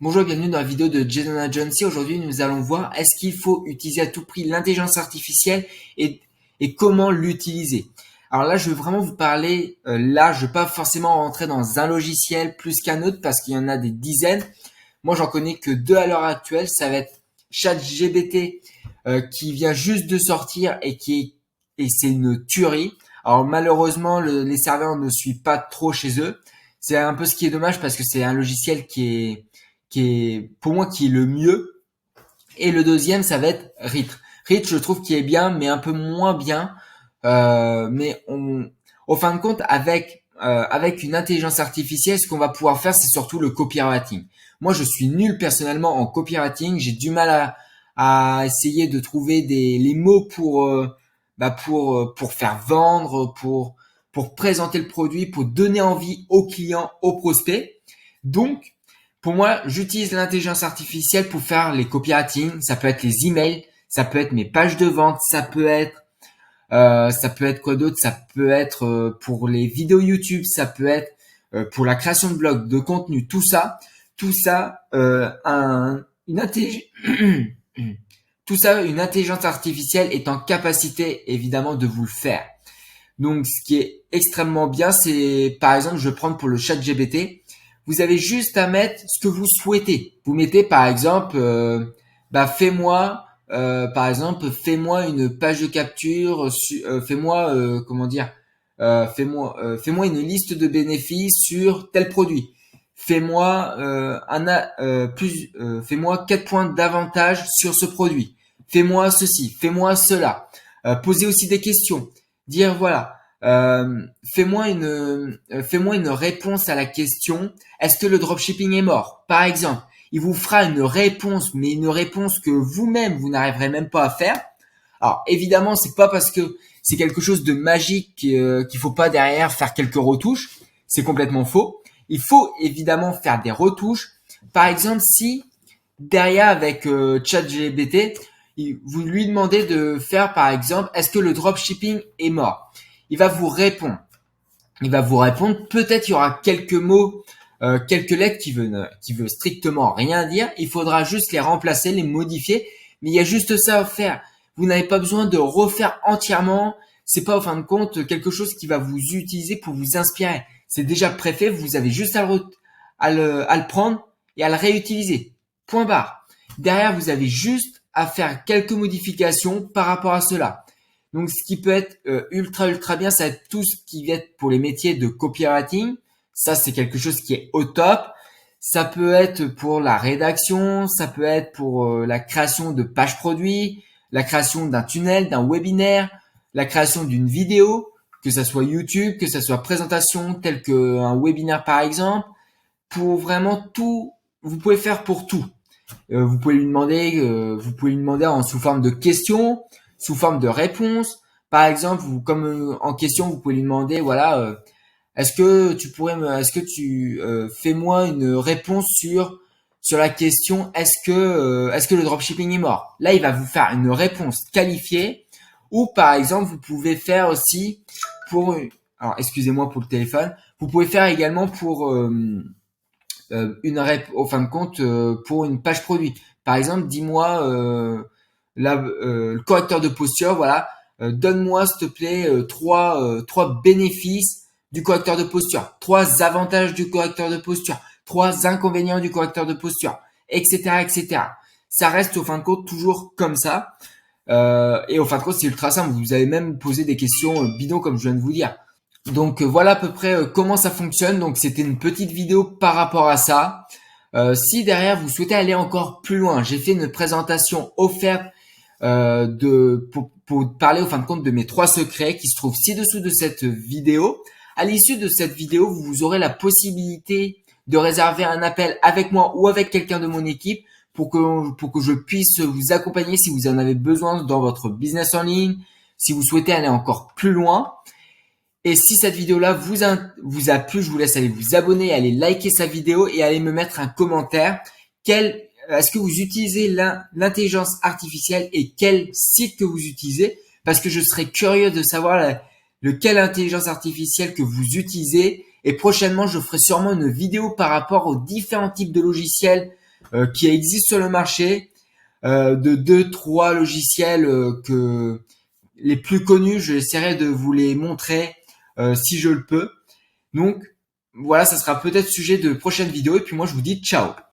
Bonjour et bienvenue dans la vidéo de Jason Agency. Aujourd'hui, nous allons voir est-ce qu'il faut utiliser à tout prix l'intelligence artificielle et, et comment l'utiliser. Alors là, je vais vraiment vous parler, je ne vais pas forcément rentrer dans un logiciel plus qu'un autre parce qu'il y en a des dizaines. Moi, j'en connais que deux à l'heure actuelle. Ça va être ChatGPT qui vient juste de sortir et c'est une tuerie. Alors malheureusement, les serveurs ne suivent pas trop chez eux. C'est un peu ce qui est dommage parce que c'est un logiciel qui est pour moi qui est le mieux. Et le deuxième, ça va être Rit. Rit, je trouve qu'il est bien, mais un peu moins bien. Au fin de compte, avec une intelligence artificielle, ce qu'on va pouvoir faire, c'est surtout le copywriting. Moi, je suis nul personnellement en copywriting. J'ai du mal à essayer de trouver les mots pour faire vendre, pour présenter le produit, pour donner envie aux clients, aux prospects. Donc, pour moi, j'utilise l'intelligence artificielle pour faire les copywriting. Ça peut être les emails, ça peut être mes pages de vente, ça peut être quoi d'autre? Ça peut être pour les vidéos YouTube, ça peut être pour la création de blogs, de contenu, tout ça, tout ça, une intelligence artificielle est en capacité évidemment de vous le faire. Donc, ce qui est extrêmement bien, c'est par exemple, je vais prendre pour le chat GPT. Vous avez juste à mettre ce que vous souhaitez. Vous mettez par exemple, fais-moi une page de capture, fais-moi une liste de bénéfices sur tel produit. Fais-moi 4 points d'avantage sur ce produit. Fais-moi ceci, fais-moi cela. Posez aussi des questions. Dire voilà, fais-moi une réponse à la question. Est-ce que le dropshipping est mort? Par exemple, il vous fera une réponse, mais une réponse que vous-même vous n'arriverez même pas à faire. Alors évidemment, c'est pas parce que c'est quelque chose de magique qu'il faut pas derrière faire quelques retouches. C'est complètement faux. Il faut évidemment faire des retouches. Par exemple, si derrière avec ChatGPT, vous lui demandez de faire par exemple, est-ce que le dropshipping est mort? Il va vous répondre. Peut-être il y aura quelques mots, quelques lettres qui veut strictement rien dire. Il faudra juste les remplacer, les modifier. Mais il y a juste ça à faire. Vous n'avez pas besoin de refaire entièrement. C'est pas au fin de compte quelque chose qui va vous utiliser pour vous inspirer. C'est déjà préfet. Vous avez juste à le prendre et à le réutiliser. Point barre. Derrière, vous avez juste à faire quelques modifications par rapport à cela. Donc, ce qui peut être ultra bien, ça va être tout ce qui va être pour les métiers de copywriting. Ça, c'est quelque chose qui est au top. Ça peut être pour la rédaction, ça peut être pour la création de pages produits, la création d'un tunnel, d'un webinaire, la création d'une vidéo, que ça soit YouTube, que ça soit présentation, tel qu'un webinaire par exemple. Pour vraiment tout, vous pouvez faire pour tout. Vous pouvez lui demander sous forme de questions, sous forme de réponses. Par exemple, en question, vous pouvez lui demander, voilà, est-ce que tu fais-moi une réponse sur la question, est-ce que le dropshipping est mort? Là, il va vous faire une réponse qualifiée. Ou par exemple, vous pouvez faire aussi alors excusez-moi pour le téléphone. Vous pouvez faire également pour au fin de compte pour une page produit. Par exemple, dis-moi le correcteur de posture, voilà. Donne-moi s'il te plaît trois bénéfices du correcteur de posture, trois avantages du correcteur de posture, trois inconvénients du correcteur de posture, etc., etc. Ça reste au fin de compte toujours comme ça. Et au fin de compte, c'est ultra simple. Vous avez même posé des questions bidons comme je viens de vous dire. Donc voilà à peu près comment ça fonctionne. Donc c'était une petite vidéo par rapport à ça. Si derrière vous souhaitez aller encore plus loin, j'ai fait une présentation offerte pour parler au fin de compte de mes 3 secrets qui se trouvent ci-dessous de cette vidéo. À l'issue de cette vidéo, vous aurez la possibilité de réserver un appel avec moi ou avec quelqu'un de mon équipe pour que je puisse vous accompagner si vous en avez besoin dans votre business en ligne, si vous souhaitez aller encore plus loin. Et si cette vidéo-là vous a plu, je vous laisse aller vous abonner, aller liker sa vidéo et aller me mettre un commentaire. Est-ce que vous utilisez l'intelligence artificielle et quel site que vous utilisez? Parce que je serais curieux de savoir lequel intelligence artificielle que vous utilisez. Et prochainement, je ferai sûrement une vidéo par rapport aux différents types de logiciels qui existent sur le marché, de 2-3 logiciels que les plus connus. J'essaierai de vous les montrer si je le peux. Donc voilà, ça sera peut-être sujet de prochaine vidéo. Et puis moi, je vous dis ciao.